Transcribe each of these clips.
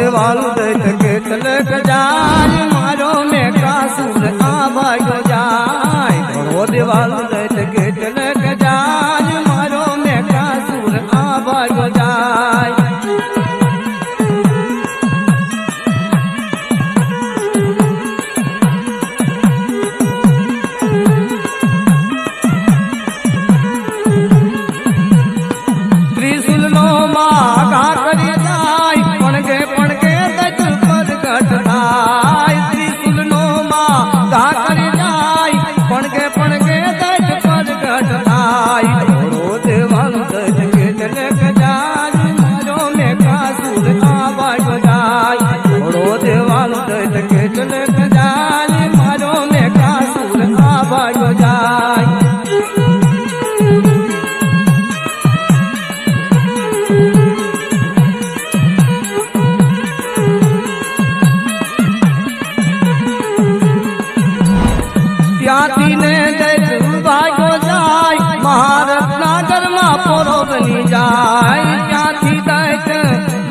દેવાલું દૈત કેટલક જાય મારો મેઘાસુર આ ભાગ્યો જાય ઘણો દેવાલું દૈત કેટલક જાય મારો મેઘાસુર આ ભાગ્યો જાય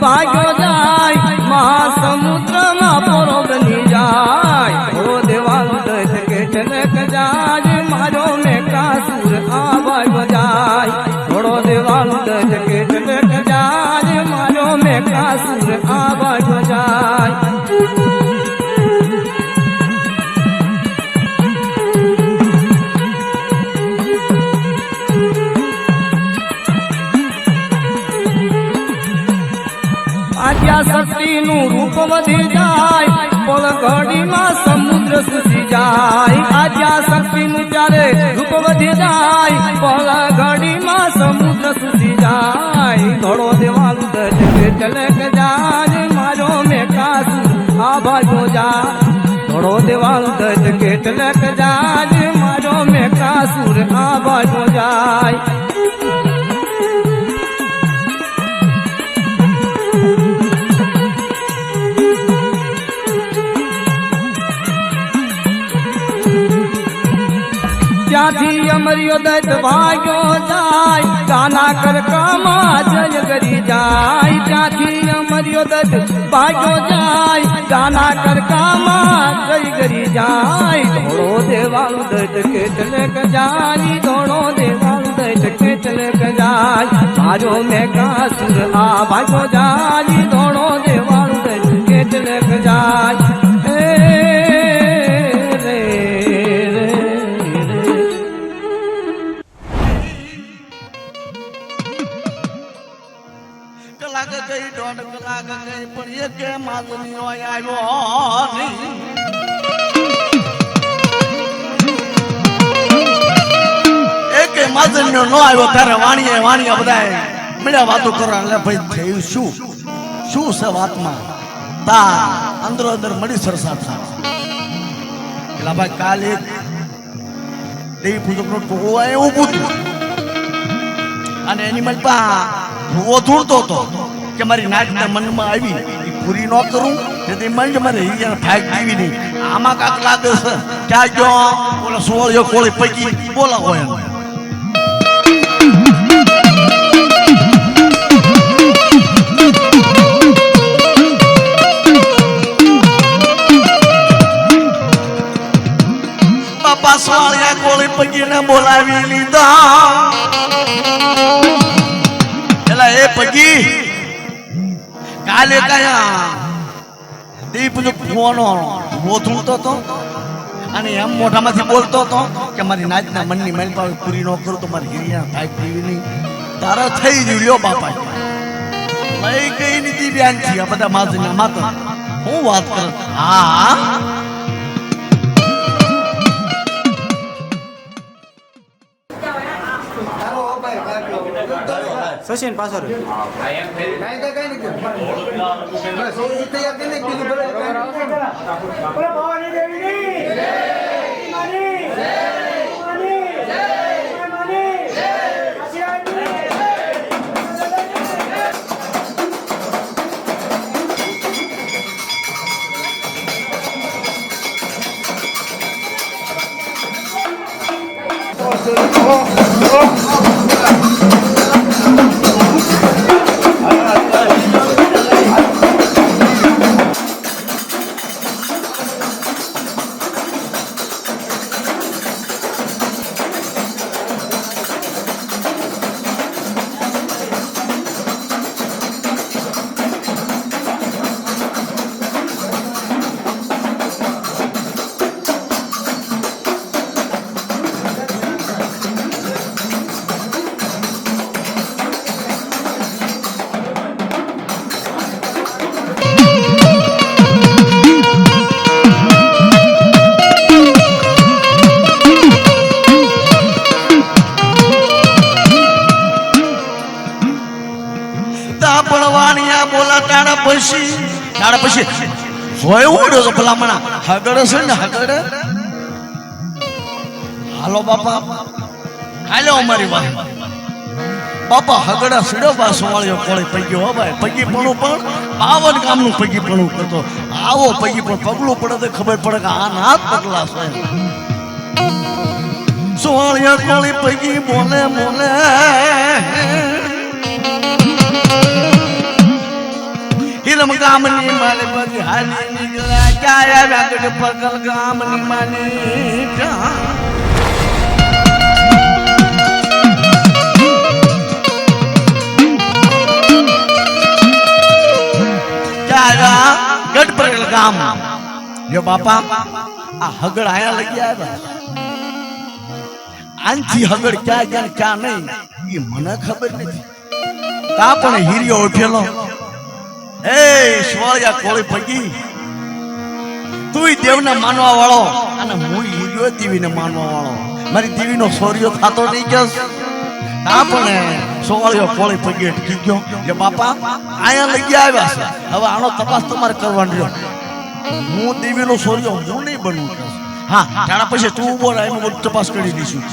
ભાગ્યો જાય મહાસમુદ્રમાં પોરો બની જાય ઘોડો દેવાલું દૈત કેટલક જાય મારો મેઘાસુર આ ભાગ્યો જાય ઘોડો દેવાલું દૈત કેટલક જાય મારો મેઘાસુર આ ભાગ્યો જાય શક્તિનું રૂપ વધી જાય બોલ ઘડીમાં સમુદ્ર સુધી જાય આદ્યા શક્તિનું જ્યારે રૂપ વધી જાય બોલ ઘડીમાં સમુદ્ર સુધી જાય ઘોડો દેવાલું દૈત કેટલક જાય મારો મેઘાસુર આ ભાગ્યો જાય ઘોડો દેવાલું દૈત કેટલક જાય મારો મેઘાસુર આ ભાગ્યો જાય ત્યાંથી અમર્યો દૈત ભાગ્યો જાય ગાના કરકામાં જય કરી જાય ત્યાંથી અમર્યો દૈત ભાગ્યો જાય ગાના કરકામાં જય કરી જાય ઘોડો દેવાલું દૈત કેટલક જાય ઘોડો દેવાલું દૈત કેટલક જાય મારો મેઘાસુર આ ભાગ્યો જાય ઘોડો દેવાલું દૈત કેટલક જાય નો આવ્યો ત્યારે વાણીએ બધા મળ્યા વાતો કરવા એટલે ભાઈ થયું શું છે વાતમાં તા અંદરો અંદર મળી સરસા થાય એટલે ભાઈ કાલે દેવી પૂજક નો ટોકો ઊભું હતું અને એની મલપા ભૂવો ધૂળતો હતો કે મારી નાચના મનમાં આવી પૂરી ન કરું તેથી મન મારે ભાગ જીવી નહીં આમાં કાક લાગે છે ક્યાં ગયો ઓલા સોળિયો કોળી પૈકી બોલાવો એમ બાપા સોળિયા કોળી પૈકીને બોલાવી લીધા એલા એ પૈકી કાલે કયા દીપ જો ફોનો મોથુંતો તો અને એમ મોઢામાંથી બોલતો હતો કે મારી નાચના મનની મહેલપાવી પૂરી ન કરું તો મારી હિરિયા ભાઈ પીવી નહીં તારા થઈ જ લ્યો બાપા લઈ ગઈ નીતિ બેન છે આ બધા માજના માતા હું વાત કરું હા સચિન પાછળ પછી જોયું ઉડ્યો તો ભલામણા હગડ છે ને હગડ હાલો બાપા હાલો અમારી વાત બાપા હગડા સીડો બા સોવાળ્યો કોળી પગ્યો હો ભાઈ પગી પણ 52 ગામનું પગી પણ કરતો આવો પગી પણ પગલું પડે તો ખબર પડે કે આ નાથ પગલા છે સોવાળ્યો કોળી પગી બોલે બોલે હિરમ ગામની માલે પગી હાલી નીકળ્યા ક્યાં આવ્યા ગઢ પગલ ગામની માની ગઢ પગલ ગામ જો બાપા આ હગડ આયા લગી આવ્યા આનથી હગડ ક્યાં ગયા ક્યાં નહીં એ મને ખબર નથી તા પણ હીરિયો ઉઠેલો એ સોળિયા કોળી પગી તું દેવને માનવા વાળો અને હું હીરિયો દેવીને માનવા વાળો મારી દેવીનો સોરિયો થાતો નહીં કે તા પણ સોળિયો કોળી પગી અટકી ગયો કે બાપા આયા લગી આવ્યા છે હવે આનો તપાસ તમારે કરવાનો રહ્યો હું દેવીનો સોરિયો હું નહીં બનવું હા તારા પછી તું ઉભો રહે એનો તપાસ કરી દઈશું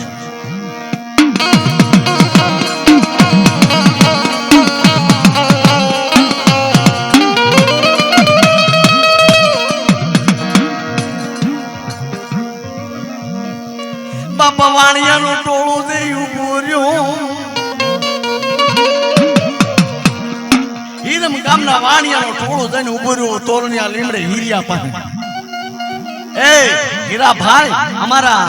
બાપા વાણિયાનું ટોળું જઈ ઉભો રહ્યો હીરમ ગામના વાણિયાનો ટોળું જઈને ઉભો રહ્યો તોરણિયા લીમડે હીરિયા પાસે એ હીરા ભાઈ અમારા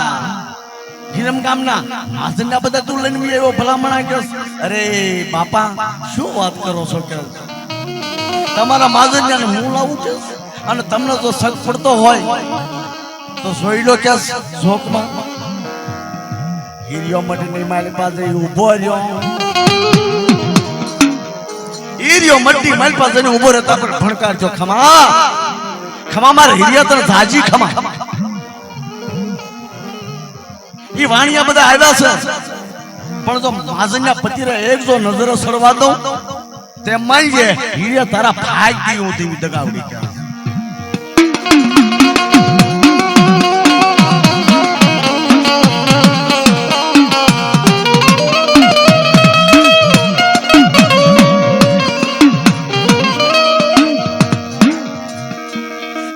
હીરમ ગામના હાજરના બધા તું લઈને આવ્યો ભલામણા કે અરે બાપા શું વાત કરો છો કે તમારા માજન્યાને હું લાવું છે અને તમને જો શક પડતો હોય તો જોઈ લો કે શોકમાં હીરિયો મટીની મારી પાસે ઉભો રહ્યો હીરિયો મટી મારી પાસે ઉભો રહેતા પણ ભણકારજો ખમા ખમા મારે હીરિયા તને ધાજી ખમા ઈ વાણિયા બધા આવ્યા છે પણ જો માજન્યા પતિરે એક જો નજર સરવા દો તે માઈ જે હીરિયા તારા ભાઈ દી ઉધી દગાવડી કે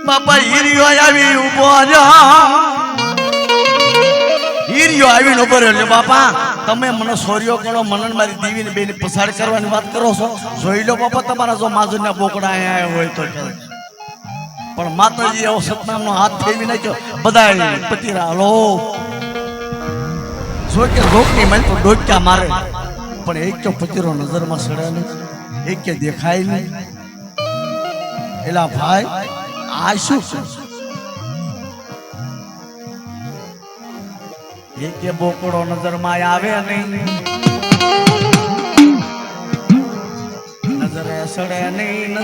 બાપા હીરિયો આવી ઉભો રહ્યો હીરિયો આવીને ઉભો રહ્યો બાપા તમે મને સોરિયો કરો મને મારી દીવીને બેને પસાર કરવાની વાત કરો છો જોઈ લો બાપા તમારા જો માજુના બોકડા અહીંયા આવ્યા હોય તો પણ માતાજી એવો સતનામનો હાથ ફેરવી નાખ્યો બધા પતિરા હલો જો કે રોકની મન તો ડોક્યા મારે પણ એક તો પતિરો નજરમાં સડે નહીં એક કે દેખાય નહીં એલા ભાઈ આ શું એક બોકડો નજરમાં આવે નહીં નજરે સડે નહીં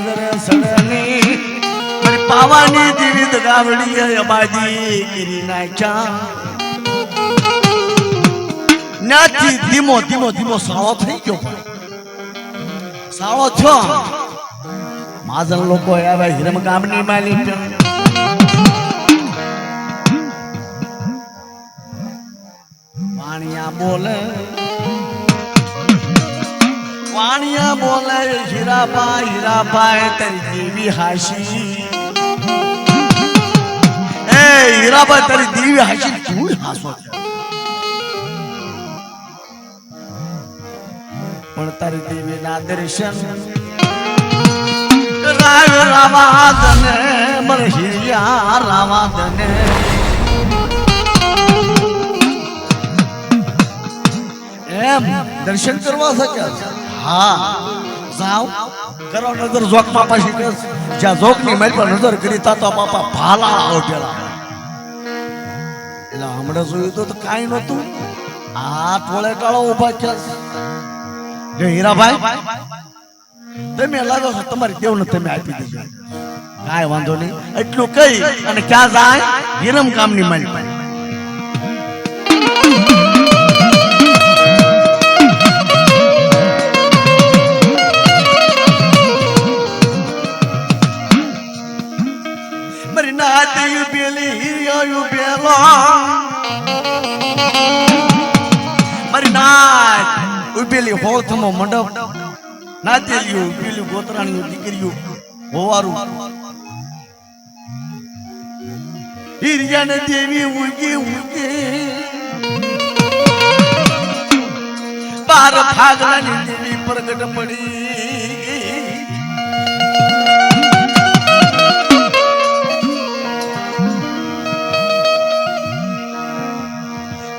મારી પાવાની દીવી દગાવડી અબાજી ગીરી નાખ્યા નાથી ધીમો સાળો થઈ ગયો સાળો થયો માજન લોકો આવ્યા હિરમ ગામની માલિક વાણિયા બોલે હીરાભાઈ તારી દેવી હાશી એ હીરાભાઈ તારી દેવી હાશી તું હાસો પણ તારી દેવી ના દર્શન રાવાદને મર હિરિયા રાવાદને એમ દર્શન કરવા શક્યા હા જાઓ કરો નજર જોક બાપા શીખે જ્યાં જોક ની મારી પર નજર કરી તા તો બાપા ભાલા ઉઠેલા એટલે હમણાં જોયું તો કાંઈ નતું આ ટોળે ટાળો ઉભા છે હીરાભાઈ તમે લાગો છો તમારી દેવને તમે આપી દીધો કાંઈ વાંધો નહીં એટલું કઈ અને ક્યાં જાય હિરમ કામની મારી ઉભેલી હોળથમો મંડપ નાતેલિયું ઉભેલી ગોતરાણીઓ દીકરીઓ હોવારું હિરિયાને દેવી ઉગી ઉગી બાર ફાગલાની દેવી પ્રગટ પડી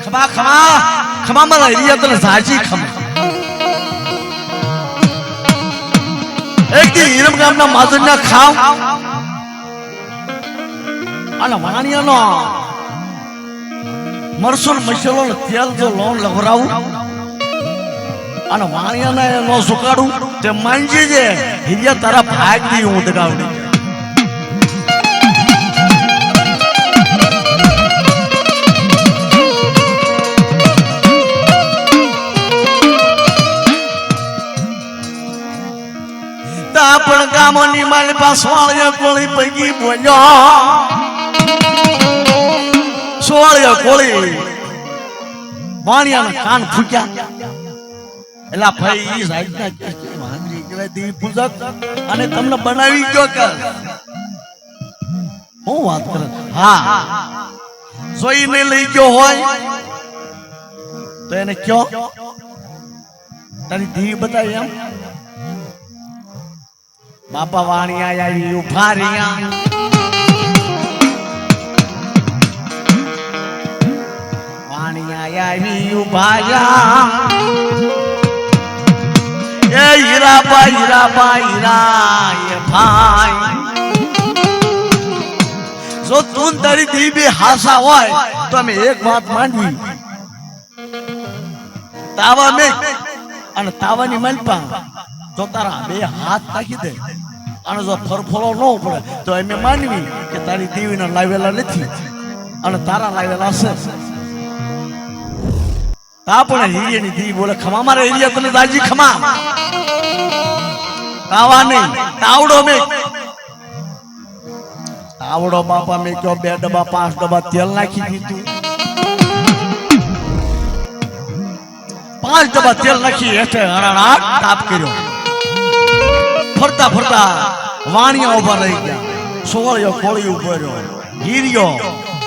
ખમા ખમા ખમા મારા હિરિયા તને સાચી ખમા એક દી હીરમ ગામના માધુરના ખાવ અને વાણિયાનો મરસુલ મસલો તેલ જો લોન લવરાવું અને વાણિયાને નો સુકાડું તે માનજી જે હિરિયા તારા ભાગ દી હું દગાવડી પણ ગામોની મારી પાસે સોળિયા કોળી પૈકી બોલ્યો સોળિયા કોળી વાણિયાના કાન ફૂક્યા એલા ભાઈ ઈ સાઈડના વાંદરી કહેવાય દેવી પૂજક અને તમને બનાવી ગયો કે હું વાત કરે હા જોઈને લઈ ગયો હોય તો એને કયો તારી દેવી બતાવી એમ બાપા વાણિયા આવી ઉભા રહ્યા વાણિયા આવી ઉભા રહ્યા એ હીરાબા હીરાબા હીરા એ ભાઈ જો તું તારી દીવી હાસા હોય તો અમે એક વાત માંડવી તાવા મે અને તાવાની મલપા જો તારા બે હાથ નાખી દે અને જો ફરફોલો ન પડે તો એમ માનવી કે તારી દેવીને લાવેલા નથી અને તારા લાવેલા છે તા પણ હિરિયાની દેવી બોલે ખમા મારે હિરિયા તને દાજી ખમા તાવા નહીં તાવડો મે તાવડો બાપા મે કયો 2 ડબ્બા 5 ડબ્બા તેલ નાખી દીધું 5 ડબ્બા તેલ નાખી હેઠે હરાણાટ તાપ કર્યો ફરતા ફરતા વાણિયા ઉભા રહી ગયા સોળિયો કોળી ઉભો રહ્યો હીરિયો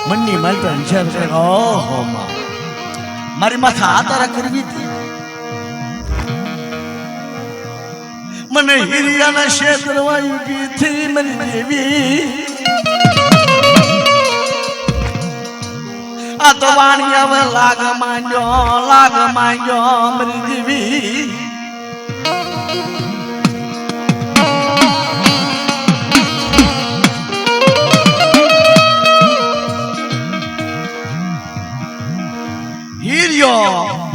મનની માલપે વિચાર કરે ઓહો મારી માથે આતારા કરવી હતી મને હીરિયાના ક્ષેત્રમાં ઉભી થી મારી દેવી આ તો વાણિયા લાગ માંડ્યો મારી દેવી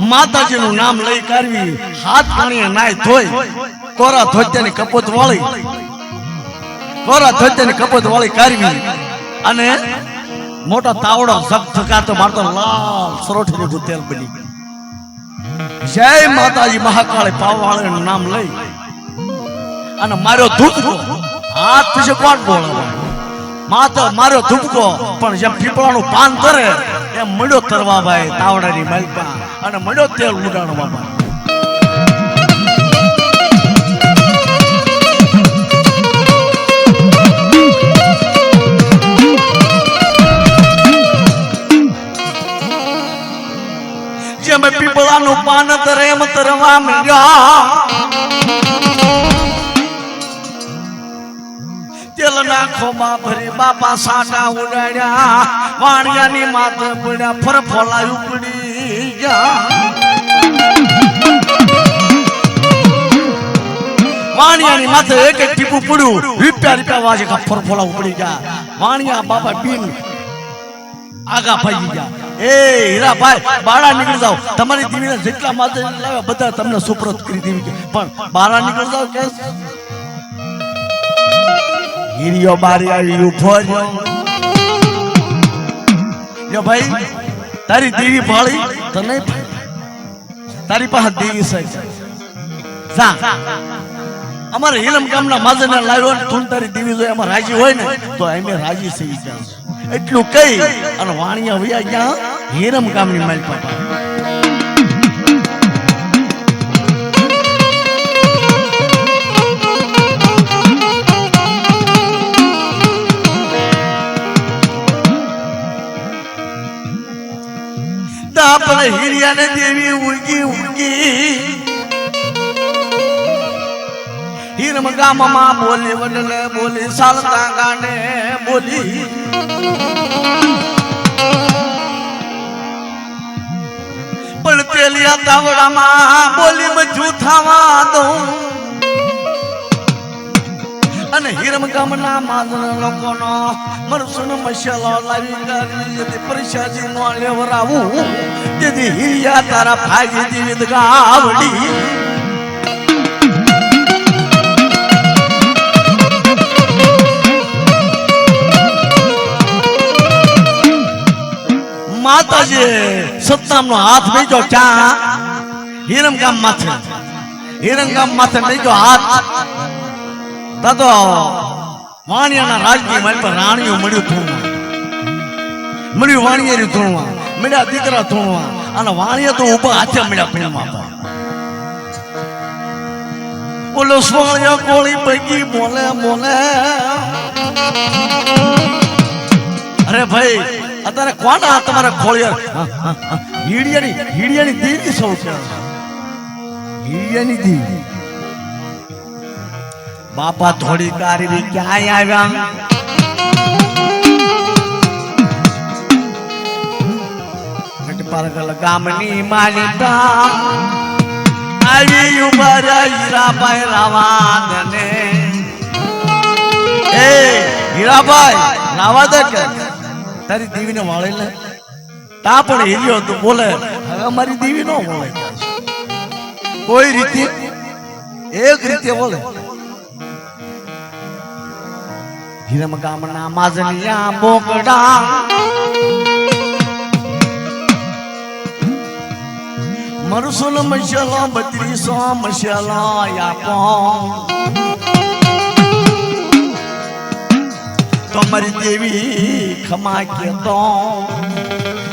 માતાજીનું નામ લઈ કરવી હાથ પાણીએ નાય ધોઈ કોરા ધોત્યાની કપોત વાળી કરવી અને મોટો તાવડો ઝગઝગાતો મારતો લાલ સરોઠીનું તેલ બની જય માતાજી મહાકાળી પાવવાળાનું નામ લઈ અને માર્યો ધૂપકો હાથ થી કોણ બોલાવે માતો માર્યો ધૂપકો પણ જેમ પીપળાનું પાન કરે એમ મળ્યો તરવા ભાઈ તાવડાની માલપા અને મળ્યો તેલ ઉડાડવા ભાઈ જેમ પીપળાનું પાન તરે એમ તરવા મળ્યા તેલ નાખો માં ભરી બાપા સાટા ઉડાડ્યા વાણિયાની માથે પડ્યા ફરફોલા ઉપડી ગયા વાણિયાની માથે એક એક ટીપું પડ્યું રૂપિયા વાજે ફરફોલા ઉપડી ગયા વાણિયા બાપા બીન આગા ભાગી ગયા એ હીરાભાઈ બાળા નીકળી જાવ તમારી દીવીને જેટલા માથે લાવ્યા બધા તમને સુપ્રત કરી દેવી પણ બાળા નીકળી જાવ કે હીરિયો બારી આવી ઉભો રહ્યો ભાઈ તારી દેવી ભાળી તને તારી પાસે દેવી છે જા અમારે હિલમ ગામના માજને લાવ્યો ને તું તારી દેવી જો એમાં રાજી હોય ને તો અમે રાજી થઈ ગયા એટલું કઈ અને વાણિયા વયા ગયા હિરમ ગામની માલ પાપા હીરિયાને દેવી ઉગી ઉગી હીરમ ગામમાં બોલી વડલે બોલી સાલતા ગાને બોલી પણ પેલિયા તાવડામાં બોલી મજુ થવા દઉં અને હીરમ ગામના માજન લોકોનો મરસુન મસાલો લાવી કરી પરીક્ષાજી નો લેવરાવું તેથી હીરિયા તારા ભાગી જીવિત ગાવડી માતાજી સત્તામનો હાથ મેજો ક્યાં હિરમગામ માથે મેજો હાથ દાદો વાણિયાના રાજની મારી પર રાણીઓ મળ્યું ધૂણવા મળ્યું વાણિયારી ધૂણવા મળ્યા દીકરા ધૂણવા અને વાણિયા તો ઉભા હાથે મળ્યા ધૂણવા બોલો સ્વાળિયા કોળી પૈકી બોલે બોલે અરે ભાઈ અત્યારે કોના તમારા ખોળિયા હીડિયાની દેવી સૌ છે હીડિયાની દેવી બાપા થોડી કારવી ક્યાંય આવ્યા ગટપારગલ ગામની માલિકા આવી ઉભા હીરાભાઈ રાવાદને એ હીરાભાઈ રાવાદ કે તારી દેવીને વાળે લે તા પણ હીર્યો તો બોલે હવે અમારી દેવી નો બોલે કોઈ રીતે એક રીતે બોલે હીરમ ગામના માજનિયા બોકડા મરસુલ મસાલો 3200 મસાલો આપો તમારી દેવી ખમા કે તો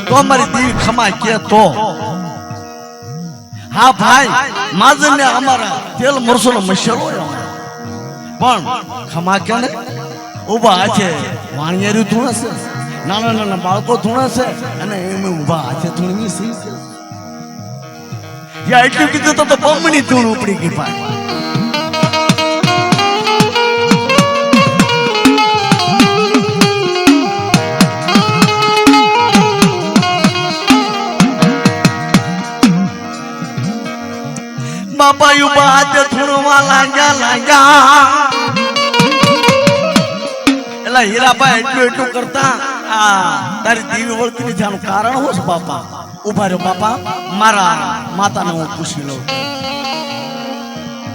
તમારી દેવી ખમા કે તો હા ભાઈ માજને અમારા તેલ મરસુલ મસાલો પણ ખમા કે ને ઉભા છે વાણિયારી ધૂણ છે નાના નાના બાળકો ધૂણ છે અને એમ ઉભા છે ધૂણની સી છે યા એટલું કીધું તો બમણી ધૂણ ઉપડી ગઈ ભાઈ બાપા ઉભા હાથે ધૂણવા લાગ્યા એલા હીરાભાઈ એટલું કરતા તારી દેવી વળતી નથી આનું કારણ શું છે બાપા ઉભા રહ્યો બાપા મારા માતાને હું પૂછી લઉં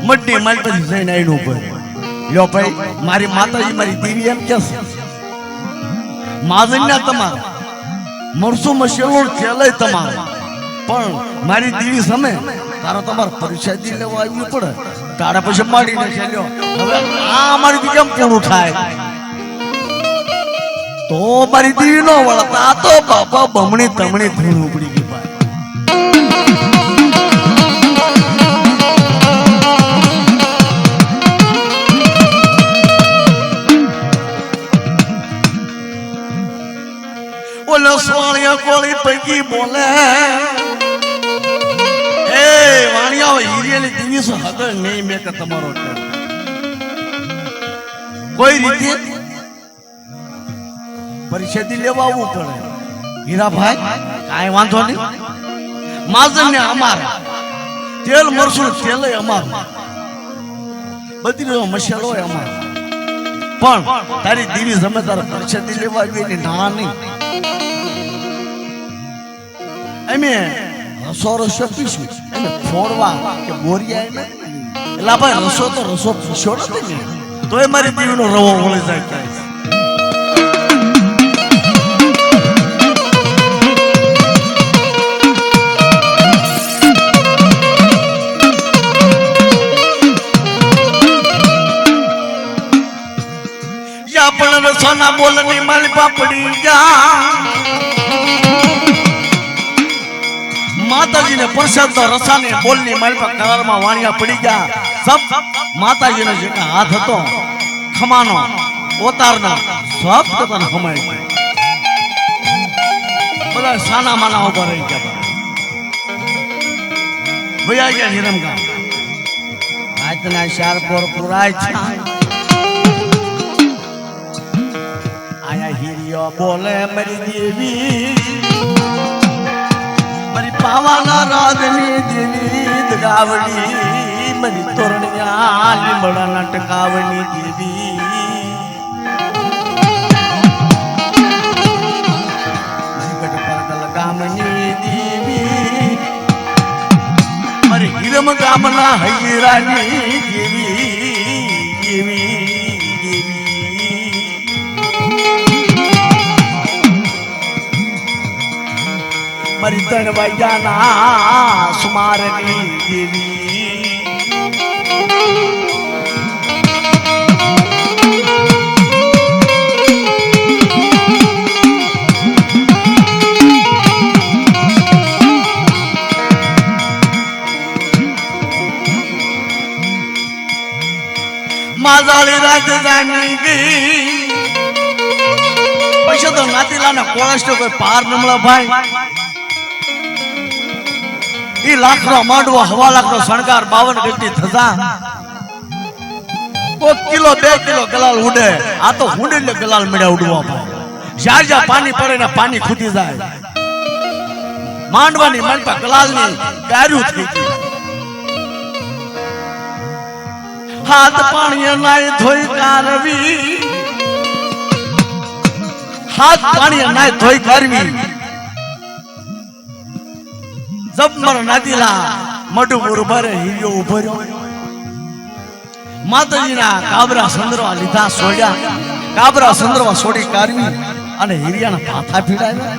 મડની મારી પછી જઈને આવીને ઉભો લ્યો ભાઈ મારી માતાજી મારી દેવી એમ કે છે માજન્યા તમારા મરસું મસેલો ચેલય તમારો પણ મારી દેવી સામે તારો તમારે પરિષદી લેવા આવવી પડે તારા પછી માડીને ચાલ્યો હવે આ અમારી દી કેમ પૂરું થાય તો મારી દેવી નો વળતા તો બાપા બમણી તમણી ધૂણ ઉપડી ગઈ ભાઈ ઓલો સ્વાળિયા કોળી પૈકી બોલે એ વાણિયા હીરિયાની દેવી સો હગર નહીં મેં કે તમારો કોઈ રીતે પરિષદી લેવા આવવું પડે હીરાભાઈ કાંઈ વાંધો નહીં માજને અમારા તેલ મરસું તેલ અમારું બધી મસાલો અમારો પણ તારી દેવી જમે તારે પરિષદી લેવા આવી એની ના નહીં અમે રસો પીશું એને ફોડવા કે બોરિયા એટલે ભાઈ રસો પૂછ્યો નથી તો એ મારી દેવીનો રવો વળી જાય ક્યાંય પણ રસોના બોલની મારી પાપડી જા માતાજીને પ્રસાદ રસાને બોલની મારી પર કરારમાં વાણિયા પડી ગયા સબ માતાજીનો જે હાથ હતો ખમાનો ઓતારનો સબ પોતાનો ખમાઈ ગયા બધા સાના માના ઉભા રહી ગયા ભૈયા ગયા હિરમ ગામ આજના શાર પર પુરાય છે આયા હિરિયો બોલે મારી દેવી મારી પાવાના રાધની દેવી દગાવડી મારી તોરણિયા લીમડાના ટકાવણી દેવી ગામની દેવી મારી હિરમ ગામના હૈરાની દેવી દેવી દેવી મારી ત્રણ વાગ્યાના સુમારની દેવી માዛળી રાજધાની ગઈ પૈસા તો નાતીલાના કોળસ્ટો કોઈ પાર નમળા ભાઈ ઈ લાખનો માંડવો 1.5 લાખનો શણગાર 52 ગજની ધજા કો કિલો 2 કિલો ગલાલ ઉડે આ તો હુંડે એટલે ગલાલ મેળા ઉડવા ભાઈ જ્યાં જ્યાં પાણી પડે ને પાણી ખૂટી જાય માંડવાની મણપા ગલાલની ગાર્યું થઈ ગયું હાથ પાણી નાય ધોઈ કારવી હાથ પાણી નાય ધોઈ કારવી જબમર નાદીલા મડું ઉભરે હિરિયો ઉભો રહ્યો માતાજીના કાબરા સંદરવા લીધા સોડ્યા કાબરા સંદરવા સોડી કારવી અને હિરિયાના પાથા પીડાવ્યા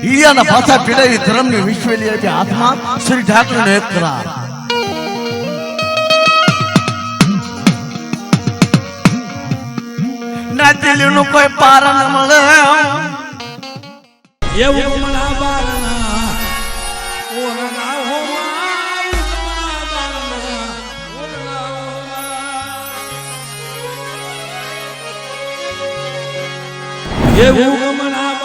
હિરિયાના પાથા પીડાવી ધર્મની વિશ્વેલી હતી હાથમાં શ્રી ઠાકરનો એક કરાર નાતીલીનું કોઈ પાર ન મળે એવું મના બારના ઓરના હો એવું મના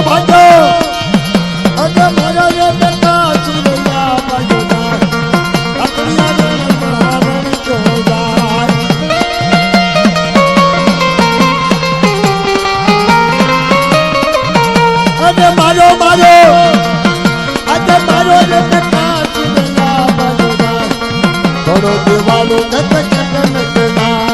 ભાજો અરે મારા રે બેટા સુરયા ભાજો અકડિયા રે મારણ જોદાર અરે મારો આજે મારો રે બેટા સુરયા ભાજો થોડો દેવાલો નત કટન કનાર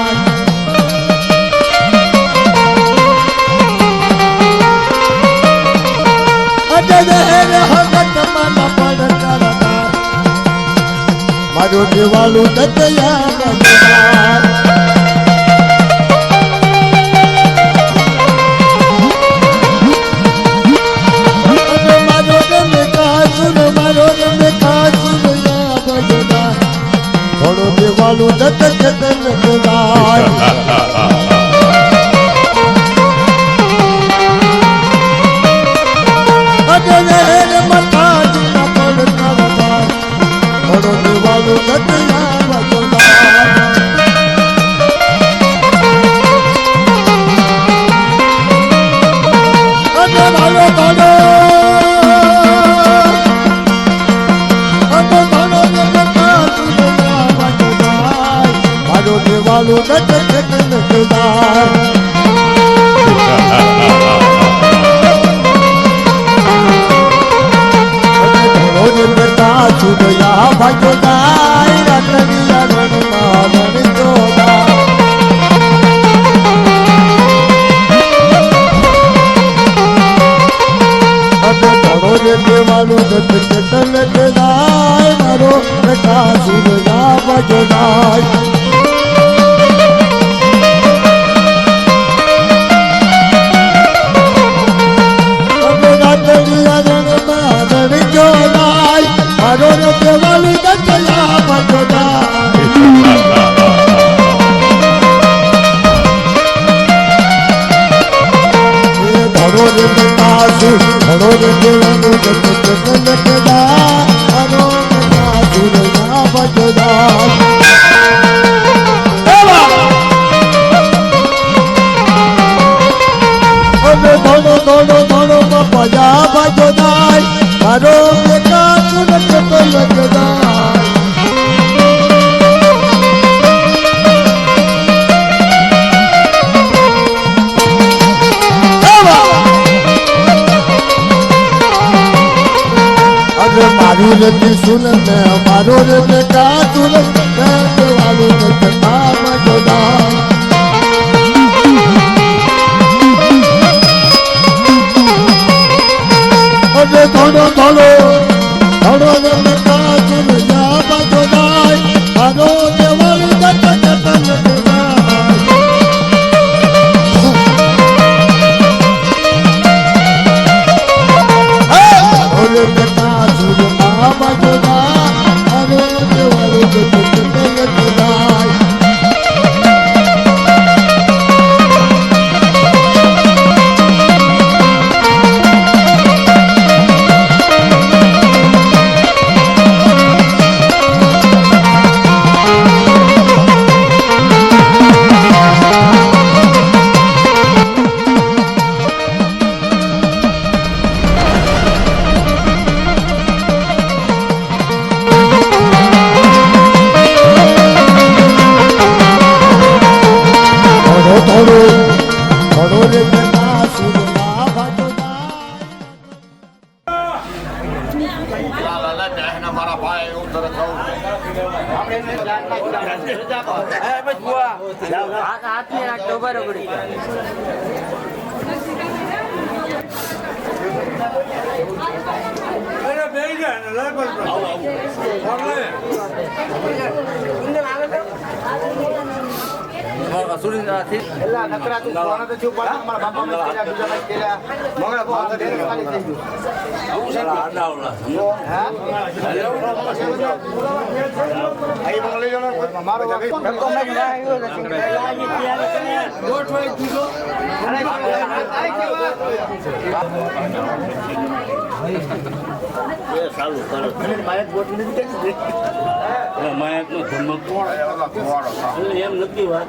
મારો દેવાલું દત્તયા મારો રમે કાસુર થોડો દેવાલું દત્ત ચેતન દેવાલું દત્ત ચેતન સુદયા ભાજો દાય રાતડિયા રણમાં રણ જોદા અબે થોડો જે દેવાલું દત્ત ચેતન દાય મારો બેટા સુદયા ભાજો દાય અબે રાતડિયા રણમાં રણ જોદાય મારો રે દેવાલું દત્તયા ભાજો દાય ધરો રે બેટા ધરો રે દેવાલું દત્ત ચેતન દાય મારો બેટા સુરયા ભાજો દાય અબે ધોડો ધોડો ધોડો પજા ભાજો દાય મારો બેટા સુરત પલક દાય અરે મારું રે ત્રિશુલ ને મારો રે બેટા સુરત દેવાલું દત્તયા ભાજો દાય અરે થોડો થોડો થોડો રે બેટા સુરયા ભાજો દાય મારો દેવાલું દત્ત ચેતન અરે બેટા સુરયા ભાજો દાય મારો દેવાલું દત્ત ચેતન દાય થોડો થોડો રે બેટા સુરયા ભાજો હાથની રાખતો બરોબર એલા નકરા તું કોણ તો છું પણ મારા બાપા મે કેલા બીજા મે કેલા મોગળા બહુ આગળ ડેર ખાલી થઈ ગયું આવું છે આડાવલા હા આઈ બોલી જનો મારો તો મે ના આવ્યો નથી લાગી ત્યારે તમે ગોઠ વળી દીધો અરે એ સાલું કરો મારે ગોઠ નથી માયાકનો ધમક એમ નથી વાત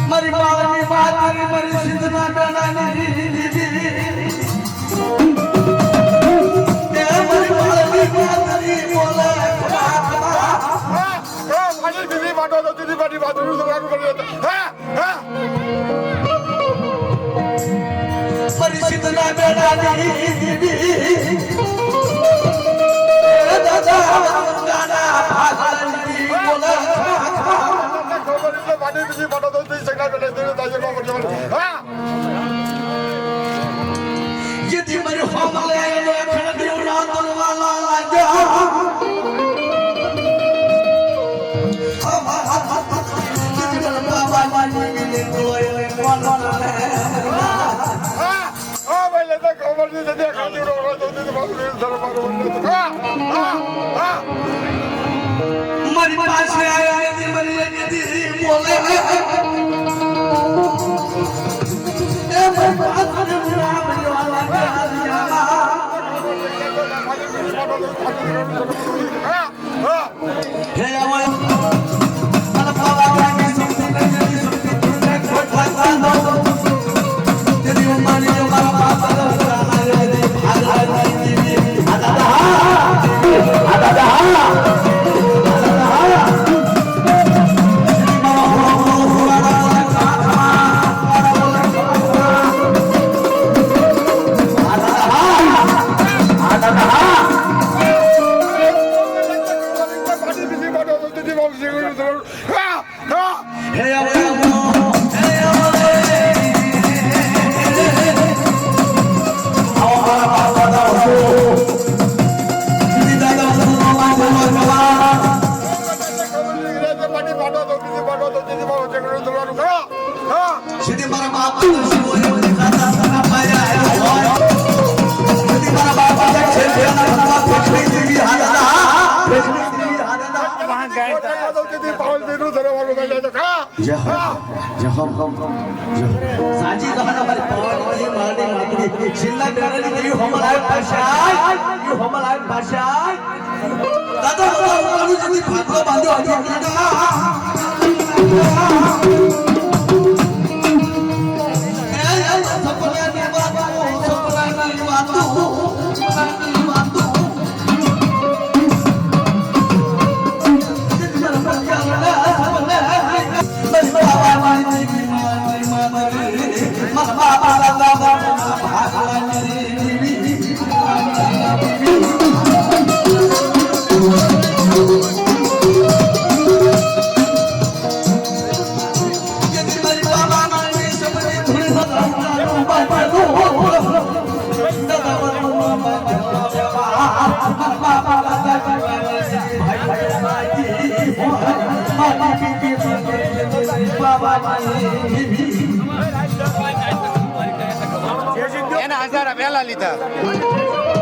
મારી બાવાની મારી મારી સિદ્ધના બેનાની તે મારી બાવાની મારી બોલે મારી બીજી વાતો તો દીદી મારી વાતો લાગુ કરી મારી સિદ્ધના બેનાની દાદા ગાના ભાગની બોલે મારી બીજી વાતો તો દીદી સગા બેને દીદી તાજે નો કરજો હા જેથી મારી ફોમલે આયો ખણ દેવ ના તલવાલા લાગ્યા બાબા માની મિલે કોય કોનો લે હા ભાઈ લેતા ખબર નહીં દે ખાતી રો તો દીદી બાબુ ધર્મ હા મારી પાસે આયા ને મારી દીદી બોલે એ ભાઈ બાદ મુરા બનવાલા હે આવો મને પાવા કે સમથી કરી સમથી ખોટ લાગવા દો તેરી માની જો મારા બાપા સાજી કહાના મારી પવાની મારી માતરી છિલ્લા બેરાની દેવી હોમલાય ભાષાય યુ હોમલાય ભાષાય દાદા મારું જતી ભાગલો બાંધ્યો આજે એના 1000 પહેલા લીધા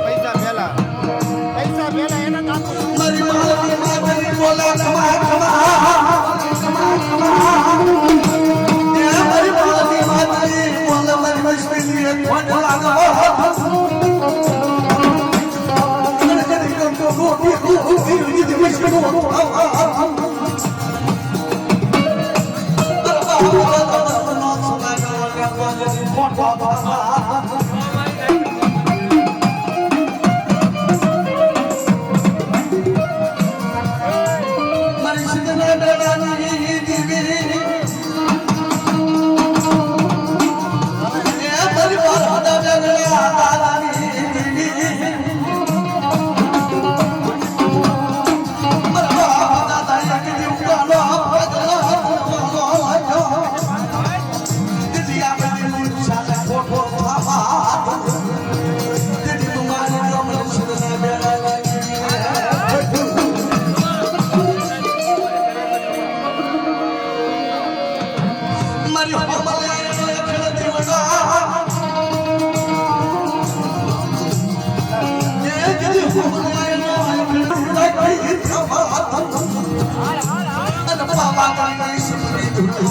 પૈસા પહેલા એના કામ મારી મારી બોલા કમા કમા મારી મારી બોલા મારી મસ્તી ફોન લાગો મારી હોમલે ખેલ દીવડા એ જદી હોમલે કઈ થવા અને બાબા કઈ સુરી ધુલો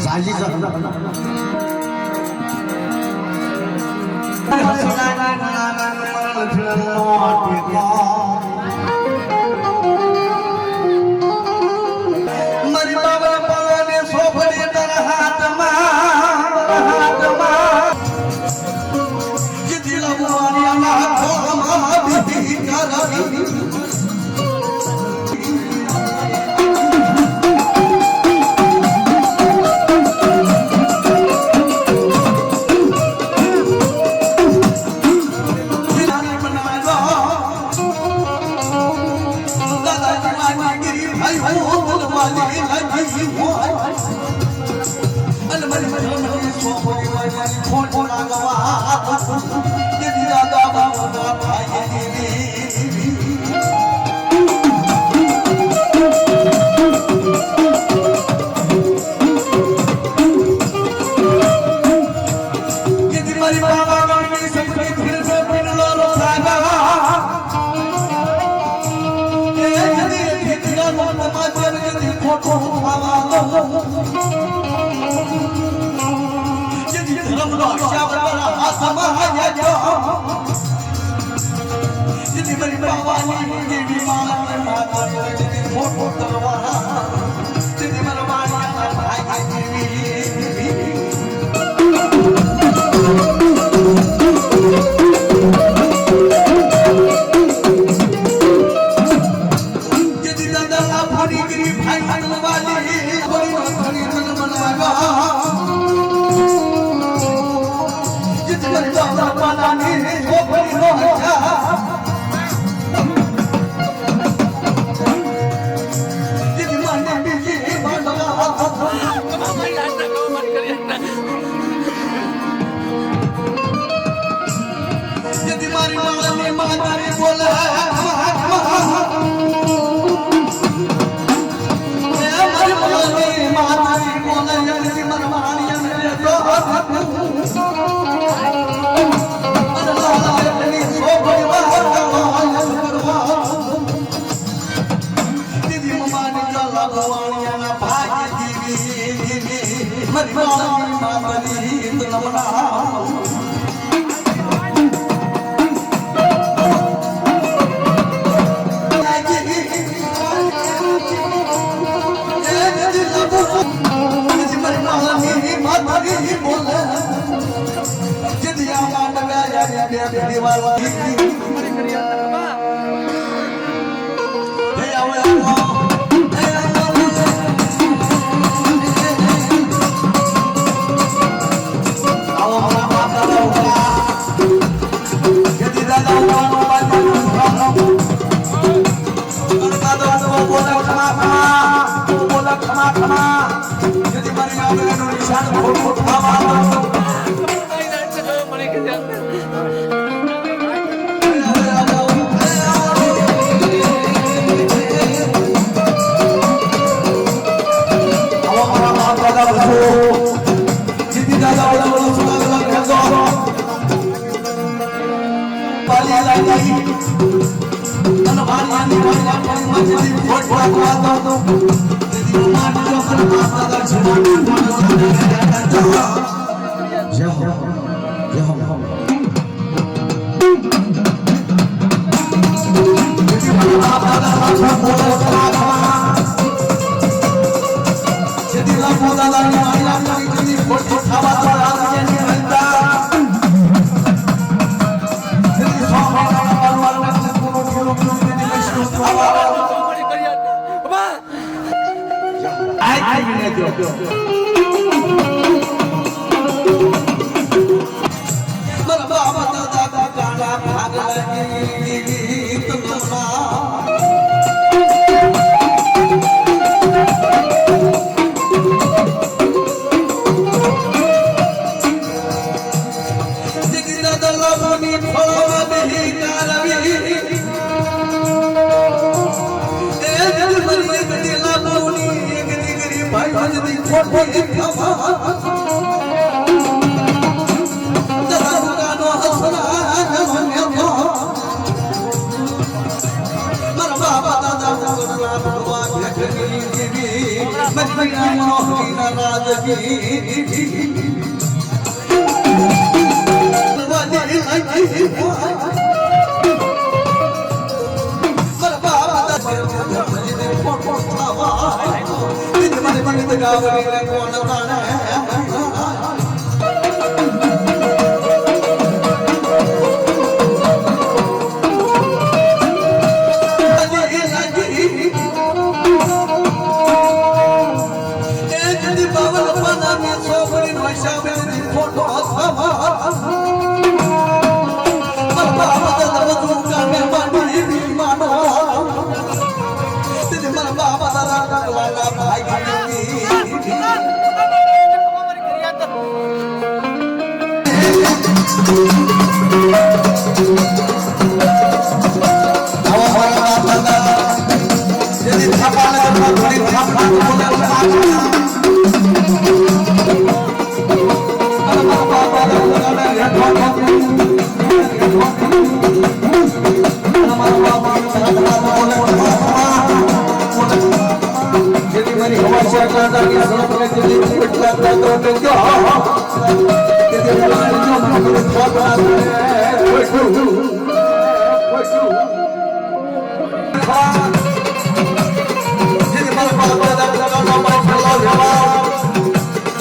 સાવજી માં ખોટા ગવા Jadi